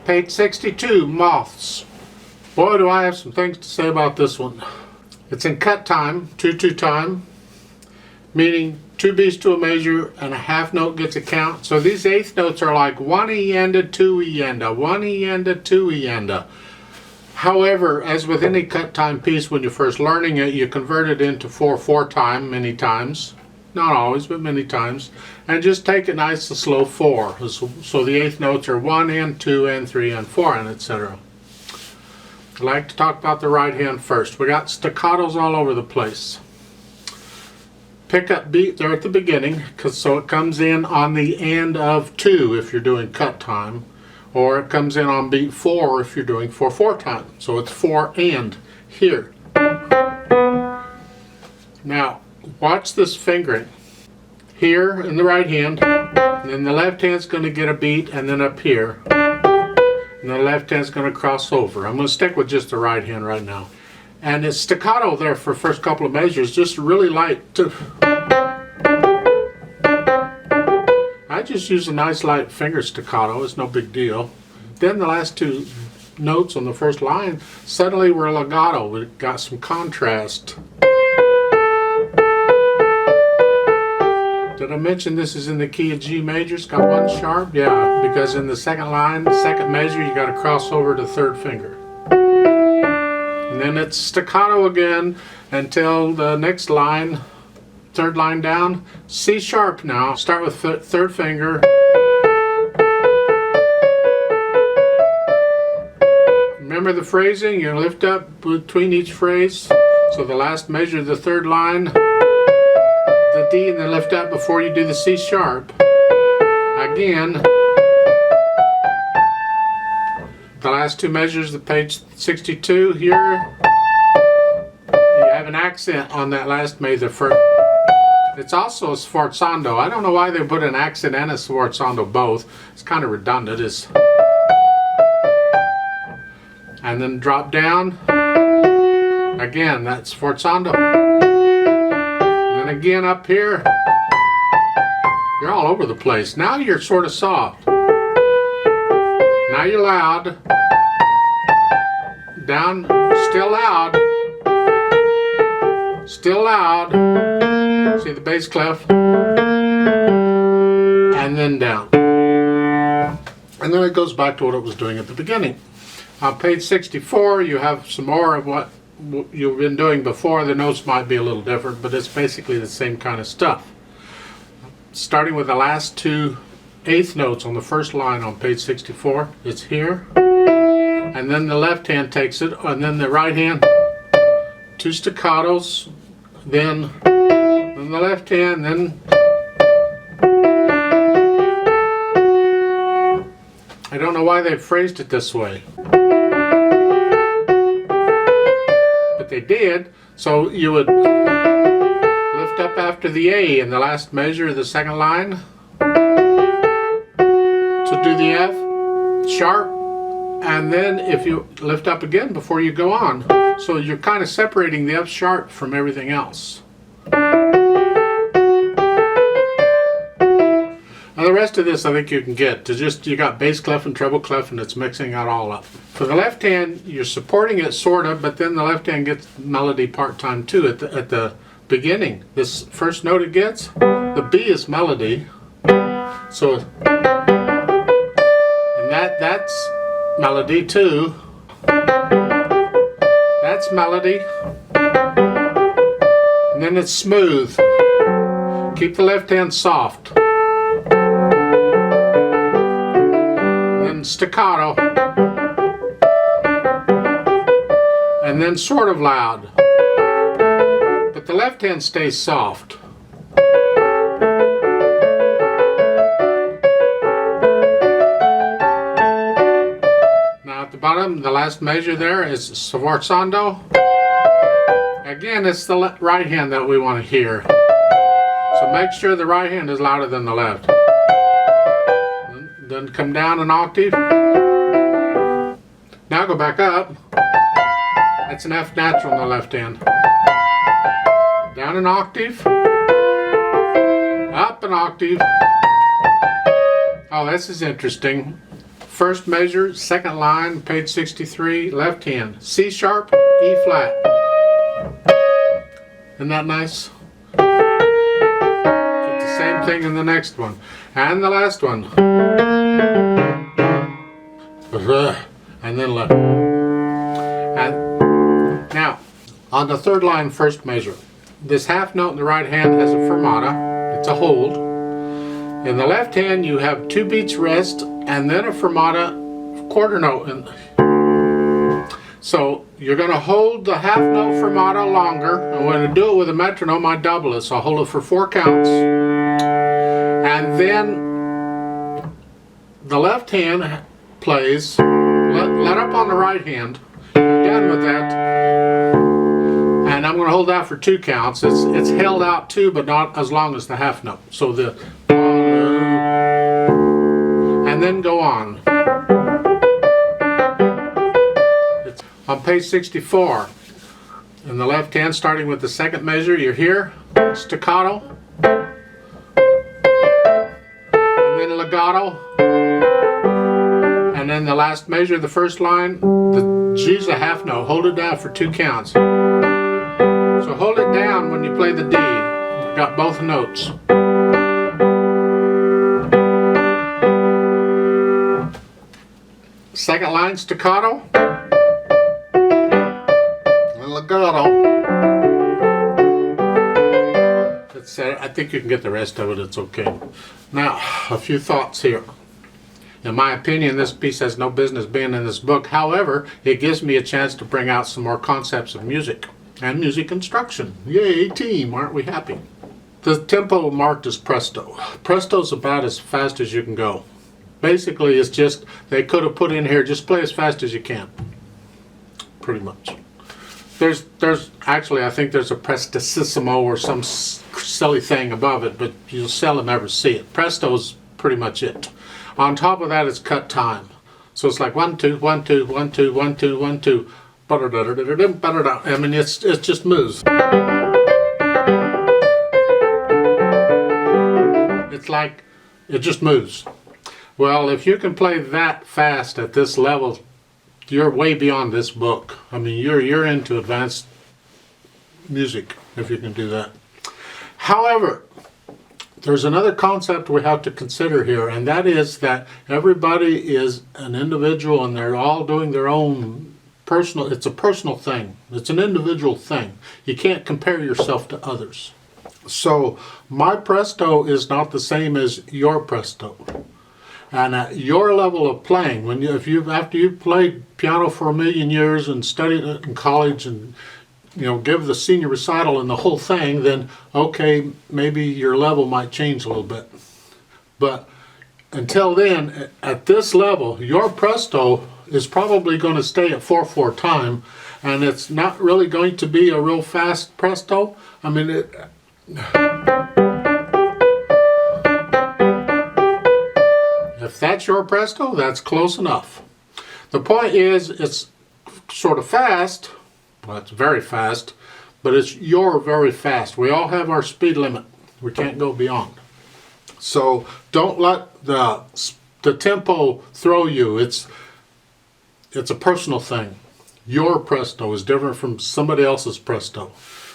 Page 62, Moths. Boy, do I have some things to say about this one. It's in cut time, 2/2 time, meaning 2 beats to a measure and a half note gets a count. So these eighth notes are like 1 E-enda, 2 E-enda, 1 E-enda, 2 E-enda. However, as with any cut time piece, when you're first learning it, you convert it into 4/4 time many times. Not always, but many times. And just take it nice and slow 4. So the eighth notes are 1 and 2 and 3 and 4 and etc. I like to talk about the right hand first. We got staccatos all over the place. Pick up beat there at the beginning, so it comes in on the end of 2 if you're doing cut time, or it comes in on beat 4 if you're doing 4/4 time. So it's 4 and here. Now watch this fingering. Here in the right hand, and then the left hand's going to get a beat, and then up here, and the left hand's going to cross over. I'm going to stick with just the right hand right now. And it's staccato there for the first couple of measures, just really light. I just use a nice light finger staccato, it's no big deal. Then the last 2 notes on the first line suddenly were legato. We got some contrast. Did I mention this is in the key of G major? It's got 1 sharp? Yeah, because in the second line, the second measure, you got to cross over to 3rd finger. And then it's staccato again until the next line, 3rd line down. C sharp now. Start with 3rd finger. Remember the phrasing? You lift up between each phrase. So the last measure of the 3rd line, the D, and then lift up before you do the C sharp. Again. The last 2 measures of page 62 here, you have an accent on that last measure. It's also a sforzando. I don't know why they put an accent and a sforzando both. It's kind of redundant. And then drop down. Again, that's sforzando. And then again up here. You're all over the place. Now you're sort of soft. Now you're loud. Down, still loud. Still loud. See the bass clef? And then down. And then it goes back to what it was doing at the beginning. On page 64, you have some more of what you've been doing before. The notes might be a little different, but it's basically the same kind of stuff. Starting with the last 2 eighth notes on the first line on page 64. It's here, and then the left hand takes it, and then the right hand, 2 staccatos, then the left hand, then I don't know why they phrased it this way, but they did. So you would lift up after the A in the last measure of the second line. Do the F sharp, and then if you lift up again before you go on, so you're kind of separating the F sharp from everything else. Now the rest of this I think you can get to just, you got bass clef and treble clef, and it's mixing that all up. For the left hand, you're supporting it sort of, but then the left hand gets melody part time too at the beginning. This first note it gets, the B is melody, so that's melody too. That's melody. And then it's smooth. Keep the left hand soft. And then staccato. And then sort of loud. But the left hand stays soft. Bottom, the last measure there is sforzando. Again, it's the right hand that we want to hear. So make sure the right hand is louder than the left. Then come down an octave. Now go back up. That's an F natural on the left hand. Down an octave. Up an octave. Oh, this is interesting. First measure, second line, page 63, left hand. C sharp, E flat. Isn't that nice? Get the same thing in the next one. And the last one. And then left. And now, on the third line, first measure. This half note in the right hand has a fermata. It's a hold. In the left hand, you have 2 beats rest and then a fermata quarter note. So you're going to hold the half note fermata longer. And when I do it with a metronome, I double it. So I'll hold it for 4 counts. And then the left hand plays, let up on the right hand. You're done with that. And I'm going to hold that for 2 counts. It's held out 2, but not as long as the half note. So the and then go on. It's on page 64. In the left hand, starting with the second measure, you're here, staccato, and then legato, and then the last measure, the first line, the G's a half note. Hold it down for 2 counts. So hold it down when you play the D. You've got both notes. Second line, staccato, and legato. I think you can get the rest of it, it's okay. Now, a few thoughts here. In my opinion, this piece has no business being in this book. However, it gives me a chance to bring out some more concepts of music and music instruction. Yay, team, aren't we happy? The tempo marked as presto. Presto's about as fast as you can go. Basically, it's just, they could have put in here, just play as fast as you can. Pretty much. There's actually, I think there's a prestissimo or some silly thing above it, but you'll seldom ever see it. Presto's pretty much it. On top of that, it's cut time. So it's like 1, 2, 1, 2, 1, 2, 1, 2, 1, 2. I mean, it just moves. It's like, it just moves. Well, if you can play that fast at this level, you're way beyond this book. I mean, you're into advanced music if you can do that. However, there's another concept we have to consider here, and that is that everybody is an individual and they're all doing their own personal, it's a personal thing. It's an individual thing. You can't compare yourself to others. So my presto is not the same as your presto. And at your level of playing, after you've played piano for 1,000,000 years and studied it in college and give the senior recital and the whole thing, then okay, maybe your level might change a little bit. But until then, at this level, your presto is probably going to stay at 4/4 time, and it's not really going to be a real fast presto. I mean, if that's your presto, that's close enough. The point is, it's sort of fast. Well, it's very fast, but it's your very fast. We all have our speed limit. We can't go beyond. So don't let the tempo throw you. It's a personal thing. Your presto is different from somebody else's presto.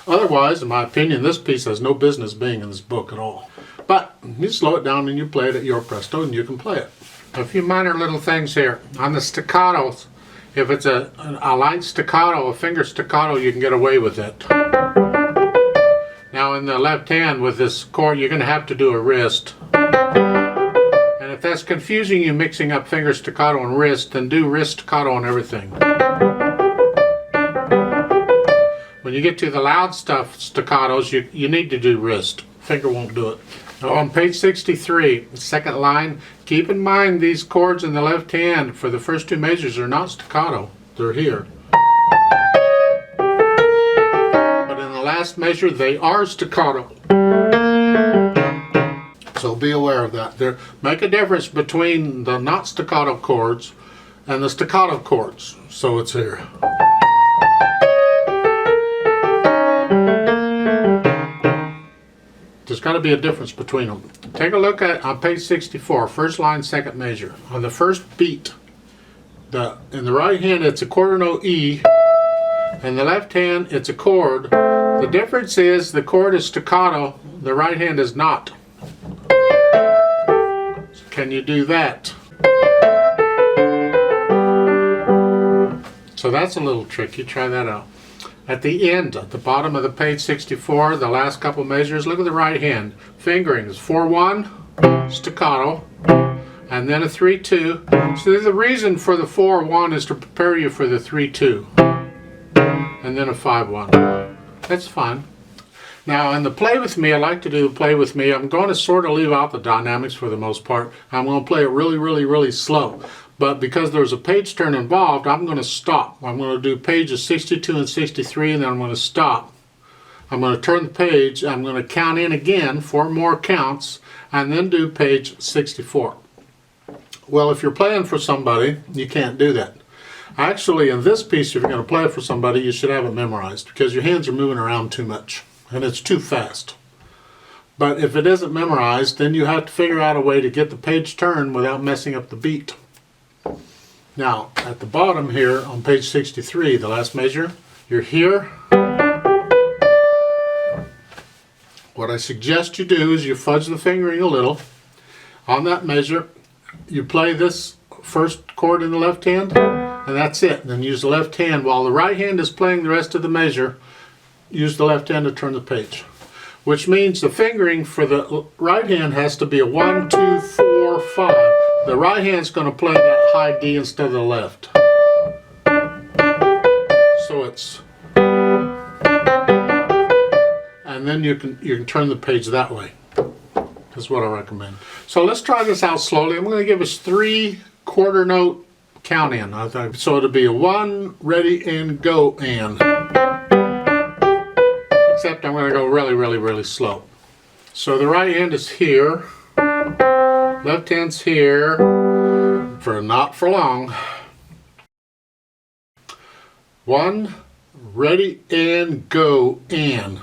Otherwise, in my opinion, this piece has no business being in this book at all. But you slow it down and you play it at your presto and you can play it. A few minor little things here. On the staccatos, if it's a light staccato, a finger staccato, you can get away with it. Now in the left hand with this chord, you're going to have to do a wrist. And if that's confusing you mixing up finger staccato and wrist, then do wrist staccato on everything. When you get to the loud stuff, staccatos, you need to do wrist. Finger won't do it. Now on page 63, second line, keep in mind these chords in the left hand for the first 2 measures are not staccato. They're here. But in the last measure, they are staccato. So be aware of that. Make a difference between the not staccato chords and the staccato chords. So it's here. Just got to be a difference between them. Take a look at on page 64, first line, second measure. On the first beat, in the right hand it's a quarter note E, and the left hand it's a chord. The difference is the chord is staccato, the right hand is not. So can you do that? So that's a little tricky. Try that out. At the end, at the bottom of the page 64, the last couple measures, look at the right hand. Fingerings, 4-1, staccato, and then a 3-2. So the reason for the 4-1 is to prepare you for the 3-2, and then a 5-1. That's fine. Now in the play with me, I like to do play with me. I'm going to sort of leave out the dynamics for the most part. I'm going to play it really, really, really slow. But because there's a page turn involved, I'm going to stop. I'm going to do pages 62 and 63, and then I'm going to stop. I'm going to turn the page. I'm going to count in again, 4 more counts, and then do page 64. Well, if you're playing for somebody, you can't do that. Actually, in this piece, if you're going to play it for somebody, you should have it memorized because your hands are moving around too much, and it's too fast. But if it isn't memorized, then you have to figure out a way to get the page turned without messing up the beat. Now, at the bottom here on page 63, the last measure, you're here. What I suggest you do is you fudge the fingering a little. On that measure, you play this first chord in the left hand, and that's it. And then use the left hand. While the right hand is playing the rest of the measure, use the left hand to turn the page. Which means the fingering for the right hand has to be a 1, 2, 4, 5. The right hand's going to play that high D instead of the left. So it's, and then you can turn the page that way. That's what I recommend. So let's try this out slowly. I'm going to give us 3 quarter note count in. I think so. It'll be a 1, ready, and go, and. Except I'm going to go really, really, really slow. So the right hand is here. Left hand's here, for not for long. 1, ready, and go, and.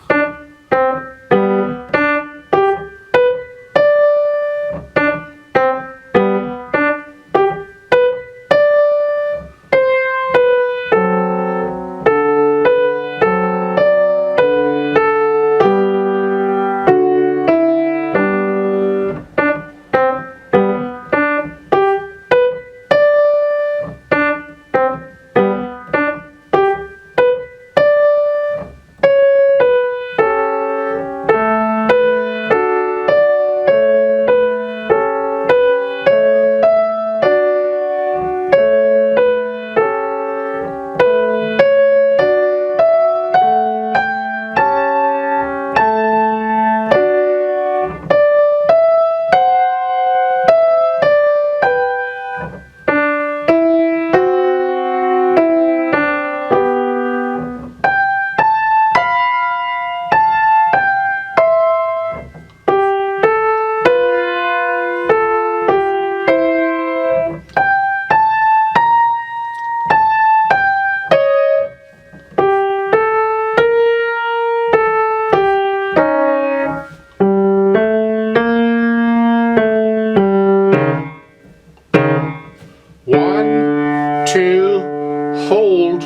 Hold,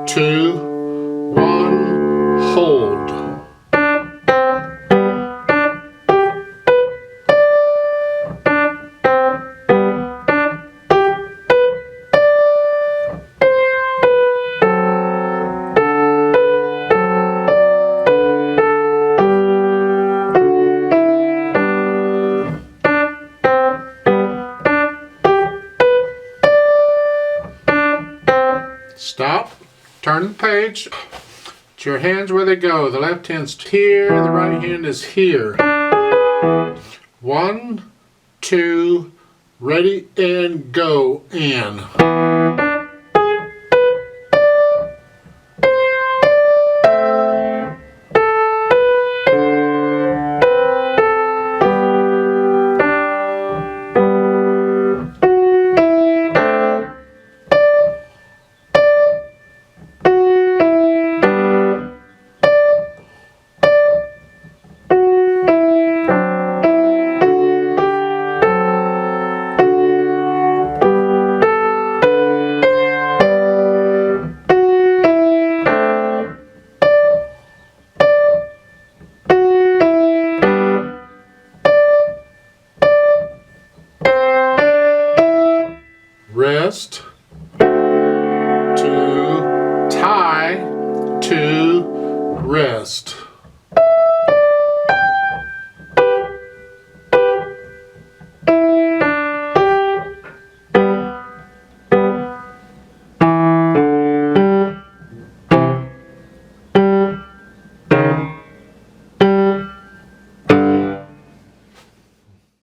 2, 1, hold. Stop, turn the page, put your hands where they go. The left hand's here, the right hand is here. 1, 2, ready, and go, and. wrist, to tie to wrist.